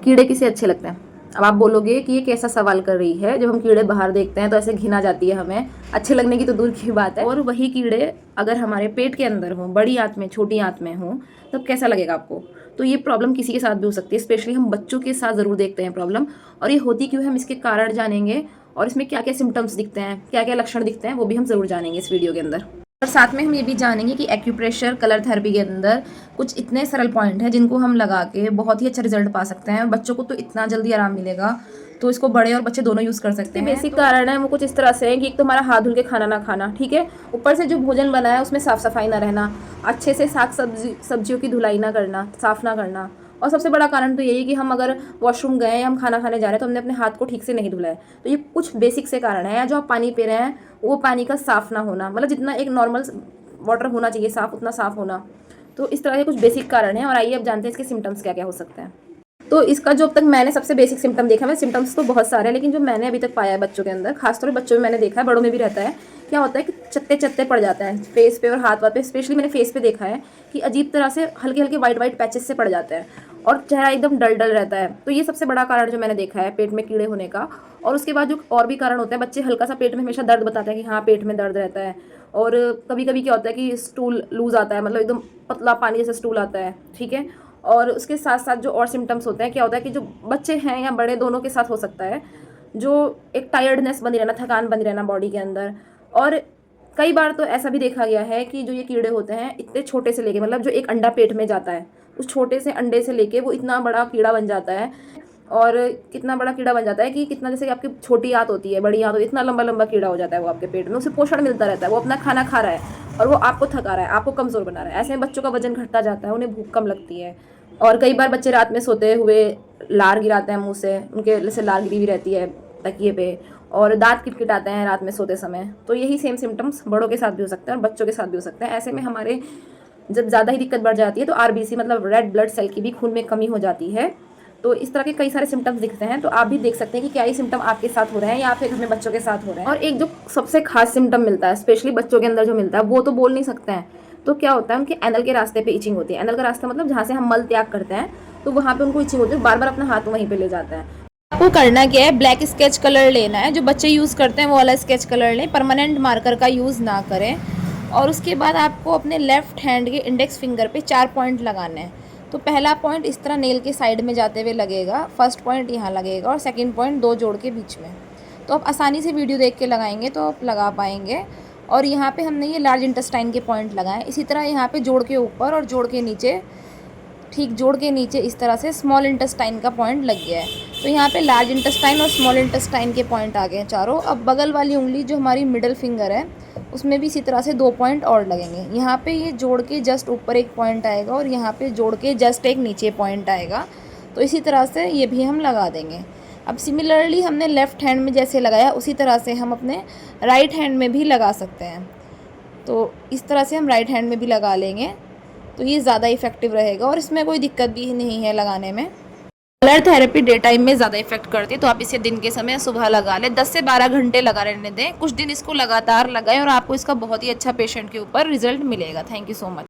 कीड़े किसे अच्छे लगते हैं? अब आप बोलोगे कि ये कैसा सवाल कर रही है, जब हम कीड़े बाहर देखते हैं तो ऐसे घिन आ जाती है हमें, अच्छे लगने की तो दूर की बात है। और वही कीड़े अगर हमारे पेट के अंदर हों, बड़ी आंत में, छोटी आंत में हों, तब कैसा लगेगा आपको? तो ये प्रॉब्लम किसी के साथ भी हो सकती है, स्पेशली हम बच्चों के साथ ज़रूर देखते हैं प्रॉब्लम। और ये होती क्यों है, हम इसके कारण जानेंगे, और इसमें क्या क्या सिम्टम्स दिखते हैं, क्या क्या लक्षण दिखते हैं, वो भी हम ज़रूर जानेंगे इस वीडियो के अंदर। और साथ में हम ये भी जानेंगे कि एक्यूप्रेशर कलर थेरेपी के अंदर कुछ इतने सरल पॉइंट हैं जिनको हम लगा के बहुत ही अच्छा रिजल्ट पा सकते हैं। बच्चों को तो इतना जल्दी आराम मिलेगा, तो इसको बड़े और बच्चे दोनों यूज़ कर सकते हैं। बेसिक कारण है वो कुछ इस तरह से है कि एक तो हमारा हाथ धुल के खाना ना खाना, ठीक है, ऊपर से जो भोजन बना है उसमें साफ सफाई ना रहना, अच्छे से साग सब्जियों की धुलाई ना करना, साफ ना करना। और सबसे बड़ा कारण तो यही कि हम अगर वॉशरूम गए या हम खाना खाने जा रहे हैं तो हमने अपने हाथ को ठीक से नहीं धुला है। तो ये कुछ बेसिक से कारण है। या जो आप पानी पी रहे हैं वो पानी का साफ ना होना, मतलब जितना एक नॉर्मल वाटर होना चाहिए साफ, उतना साफ होना। तो इस तरह के कुछ बेसिक कारण हैं। और आइए अब जानते हैं इसके सिम्टम्स क्या क्या हो सकते हैं। तो इसका जो अब तक मैंने सबसे बेसिक सिम्टम देखा है, सिम्टम्स तो बहुत सारे हैं, लेकिन जो मैंने अभी तक पाया है बच्चों के अंदर, खासतौर पर बच्चों में मैंने देखा है, बड़ों में भी रहता है, क्या होता है कि चत्ते चत्ते पड़ जाता है फेस पे और हाथ वाथ पे। स्पेशली मैंने फेस पे देखा है कि अजीब तरह से हल्के हल्के वाइट वाइट पैचेस से पड़ जाते हैं और चेहरा एकदम डल डल रहता है। तो ये सबसे बड़ा कारण जो मैंने देखा है पेट में कीड़े होने का। और उसके बाद जो और भी कारण होते हैं, बच्चे हल्का सा पेट में हमेशा दर्द बताते हैं कि हाँ पेट में दर्द रहता है। और कभी कभी क्या होता है कि स्टूल लूज आता है, मतलब एकदम पतला पानी जैसा स्टूल आता है, ठीक है। और उसके साथ साथ जो और सिम्टम्स होते हैं, क्या होता है कि जो बच्चे हैं या बड़े दोनों के साथ हो सकता है, जो एक टायर्डनेस बनी रहना, थकान बनी रहना बॉडी के अंदर। और कई बार तो ऐसा भी देखा गया है कि जो ये कीड़े होते हैं इतने छोटे से लेके, मतलब जो एक अंडा पेट में जाता है उस छोटे से अंडे से लेके वो इतना बड़ा कीड़ा बन जाता है। और कितना बड़ा कीड़ा बन जाता है कि कितना, जैसे कि आपकी छोटी आंत होती है, बड़ी आंत होती है, इतना लंबा लंबा कीड़ा हो जाता है वो आपके पेट में। उसे पोषण मिलता रहता है, वो अपना खाना खा रहा है और वो आपको थका रहा है, आपको कमज़ोर बना रहा है। ऐसे में बच्चों का वजन घटता जाता है, उन्हें भूख कम लगती है। और कई बार बच्चे रात में सोते हुए लार गिराते हैं मुंह से, उनके जैसे लार गिरी हुई रहती है तकिए पे, और दांत किटकिटाते हैं रात में सोते समय। तो यही सेम सिम्टम्स बड़ों के साथ भी हो सकते हैं और बच्चों के साथ भी हो सकते हैं। ऐसे में हमारे जब ज़्यादा ही दिक्कत बढ़ जाती है तो आरबीसी मतलब रेड ब्लड सेल की भी खून में कमी हो जाती है। तो इस तरह के कई सारे सिम्टम्स दिखते हैं। तो आप भी देख सकते हैं कि क्या ये सिम्टम आपके साथ हो रहे हैं या फिर अपने बच्चों के साथ हो रहे हैं। और एक जो सबसे खास सिम्टम मिलता है स्पेशली बच्चों के अंदर जो मिलता है, वो तो बोल नहीं सकते हैं। तो क्या होता है, उनके एनल के रास्ते पे इचिंग होती है। एनल का रास्ता मतलब जहाँ से हम मल त्याग करते हैं, तो वहाँ पे उनको इचिंग होती है, बार बार अपना हाथ वहीं पे ले जाता है। आपको करना क्या है, ब्लैक स्केच कलर लेना है, जो बच्चे यूज़ करते हैं वो वाला स्केच कलर लें, परमानेंट मार्कर का यूज़ ना करें। और उसके बाद आपको अपने लेफ्ट हैंड के इंडेक्स फिंगर पे 4 पॉइंट लगाने हैं। तो पहला पॉइंट इस तरह नेल के साइड में जाते हुए लगेगा, फर्स्ट पॉइंट यहाँ लगेगा और सेकंड पॉइंट 2 जोड़ के बीच में। तो आप आसानी से वीडियो देख के लगाएंगे तो आप लगा पाएंगे। और यहाँ पे हमने ये लार्ज इंटेस्टाइन के पॉइंट लगाए, इसी तरह यहाँ पे जोड़ के ऊपर और जोड़ के नीचे, ठीक जोड़ के नीचे इस तरह से स्मॉल इंटेस्टाइन का पॉइंट लग गया है। तो यहाँ पे लार्ज इंटेस्टाइन और स्मॉल इंटेस्टाइन के पॉइंट आ गए हैं चारों। अब बगल वाली उंगली जो हमारी मिडिल फिंगर है उसमें भी इसी तरह से 2 पॉइंट और लगेंगे। यहाँ पे ये जोड़ के जस्ट ऊपर एक पॉइंट आएगा और यहाँ पे जोड़ के जस्ट एक नीचे पॉइंट आएगा। तो इसी तरह से ये भी हम लगा देंगे। अब सिमिलरली हमने लेफ़्ट हैंड में जैसे लगाया उसी तरह से हम अपने राइट हैंड में भी लगा सकते हैं। तो इस तरह से हम राइट हैंड में भी लगा लेंगे तो ये ज़्यादा इफेक्टिव रहेगा और इसमें कोई दिक्कत भी नहीं है लगाने में। कलर थेरेपी डे टाइम में ज़्यादा इफेक्ट करती है, तो आप इसे दिन के समय सुबह लगा लें, 10 से 12 घंटे लगा रहने दें। कुछ दिन इसको लगातार लगाएं और आपको इसका बहुत ही अच्छा पेशेंट के ऊपर रिजल्ट मिलेगा। Thank you so much.